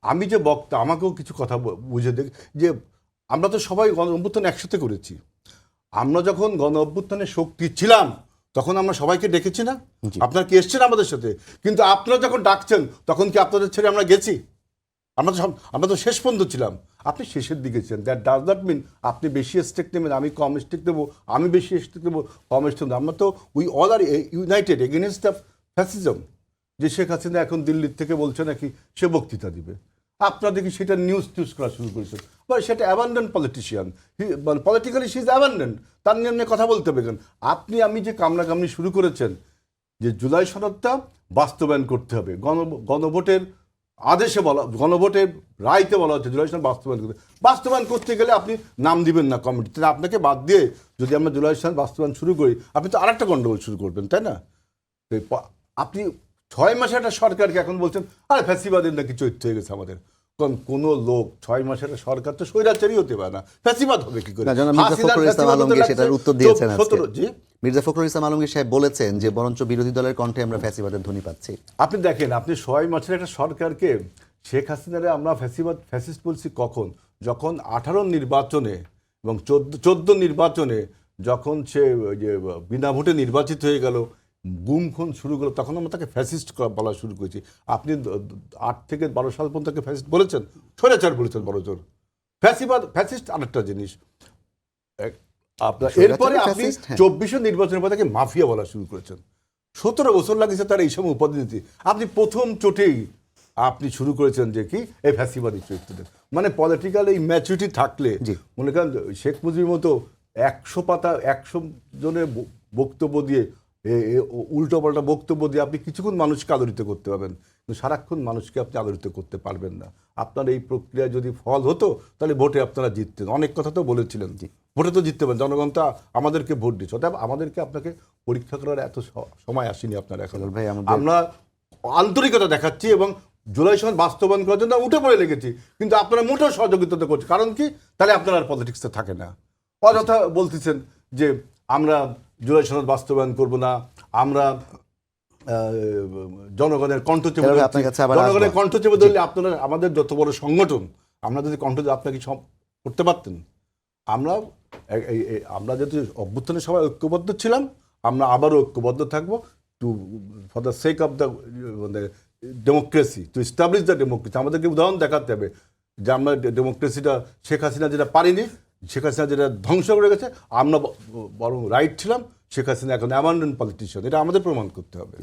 আমি যে বক্তা আমাকেও কিছু কথা বুঝে দেখ যে আমরা তো সবাই গণ অভ্যুত্থান একসাথে করেছি। আমরা যখন গণ অভ্যুত্থানে শক্তি ছিলাম তখন আমরা সবাইকে ডেকেছি না? আপনারা কি এসছেন আমাদের সাথে? কিন্তু আপনারা যখন ডাকছেন তখন কি আপনাদের ছেড়ে আমরা গেছি? আমরা তো শেষ পর্যন্ত ছিলাম। আপনি শেষের দিকে ছিলেন, দ্যাট ডাজ নট মিন আপনি বেশি স্টেক নেবেন, আমি কম স্টেক দেবো, আমি বেশি স্টেক দেবো, কম স্টেক দেবো। আমরা তো we all are united against the fascism. যে শেখ হাসিনা এখন দিল্লির থেকে বলছে নাকি সে বক্তৃতা দিবে, আপনারা দেখি সেটা নিউজ করা শুরু করেছেন। বা সেটা অ্যাবান্ডেন পলিটিশিয়ান, মানে পলিটিক্যালি শি ইজ অ্যাবান্ডেন, তার নিয়ে কথা বলতে হবে কেন? আপনি আমি যে কামড়াকামড়ি শুরু করেছেন যে জুলাই সনদটা বাস্তবায়ন করতে হবে, গণভোটের আদেশে বলা, গণভোটের রায়তে বলা হচ্ছে জুলাই সনদ বাস্তবায়ন করতে গেলে আপনি নাম দিবেন না কমিটিতে, আপনাকে বাদ দিয়ে যদি আমরা জুলাই সনদ বাস্তবায়ন শুরু করি আপনি তো আরেকটা গণ্ডগোল শুরু করবেন, তাই না? আপনি 6 মাসে একটা সরকারকে এখন বলছেন আরে ফ্যাসিবাদের নাকি চরিত্র হয়ে গেছে আমাদের। কারণ কোনো লোক 6 মাসের একটা সরকার তো স্বৈরাচারী হতে পারে না, ফ্যাসিবাদ হবে কি করে? সেটার উত্তর দিয়েছেন মির্জা ফখরুল ইসলাম আলমগীর সাহেব বলেছেন যে বরঞ্চ বিরোধী দলের কণ্ঠে আমরা ফ্যাসিবাদের ধ্বনি পাচ্ছি। আপনি দেখেন, আপনি 6 মাসের একটা সরকারকে শেখ হাসিনারে আমরা ফ্যাসিস্ট বলছি কখন? যখন 18 নির্বাচনে এবং 14 নির্বাচনে যখন সে যে বিনা ভোটে নির্বাচিত হয়ে গেল, গুম খুন শুরু করলো, তখন আমরা তাকে ফ্যাসিস্ট বলা শুরু করেছি। আপনি 8 থেকে 12 সাল পর্যন্ত তাকে ফ্যাসিস্ট বলেছেন, স্বৈরাচার বলেছেন বড় জোর। ফ্যাসিস্ট আরেকটা জিনিস। আপনার এরপরে আপনি 24 নির্বাচনের পর তাকে মাফিয়া বলা শুরু করেছেন। 17 বছর লাগিয়েছে তার এই সময় উপাধি দিতে। আপনি প্রথম চোটেই আপনি শুরু করেছেন যে কি এই ফ্যাসিবাদী চরিত্রদের, মানে পলিটিক্যাল এই ম্যাচুরিটি থাকলে মনে করেন শেখ মুজিবের মতো 100 পাতা 100 জনের বক্তব্য দিয়ে উল্টো পাল্টা বক্তব্য দিয়ে আপনি কিছুক্ষণ মানুষকে আদরিত করতে পারবেন, কিন্তু সারাক্ষণ মানুষকে আপনি আদরিত করতে পারবেন না। আপনার এই প্রক্রিয়া যদি ফল হতো তাহলে ভোটে আপনারা জিততেন। অনেক কথা তো বলেছিলেন, ভোটে তো জিততে পারেন, জনগণ তো আমাদেরকে ভোট দিচ্ছে, অতএব আমাদেরকে আপনাকে পরীক্ষা করার এত সময় আসেনি আপনার এখন। আমরা আন্তরিকতা দেখাচ্ছি এবং জুলাই সনদ বাস্তবায়ন করার জন্য উঠে পড়ে লেগেছি, কিন্তু আপনারা মোটেও সহযোগিতা করছে। কারণ কি? তাহলে আপনারা আর পলিটিক্সে থাকে না। অযথা বলতেছেন যে আমরা জুলাই সনদ বাস্তবায়ন করব না, আমরা জনগণের কণ্ঠ চেপে ধরলে আপনারা আমাদের যত বড় সংগঠন, আমরা যদি কণ্ঠ আপনাকে করতে পারতেন। আমরা যেহেতু অভ্যুত্থানের সবাই ঐক্যবদ্ধ ছিলাম, আমরা আবারও ঐক্যবদ্ধ থাকবো for the sake of the democracy, to establish the democracy. আমাদেরকে উদাহরণ দেখাতে হবে যে আমরা ডেমোক্রেসিটা, শেখ হাসিনা যেটা পারিনি, শেখ হাসিনা যেটা ধ্বংস করে গেছে, আমরা বরং রাইট ছিলাম, শেখ হাসিনা এখন অ্যাবান্ডন পলিটিশিয়ান, এটা আমাদের প্রমাণ করতে হবে।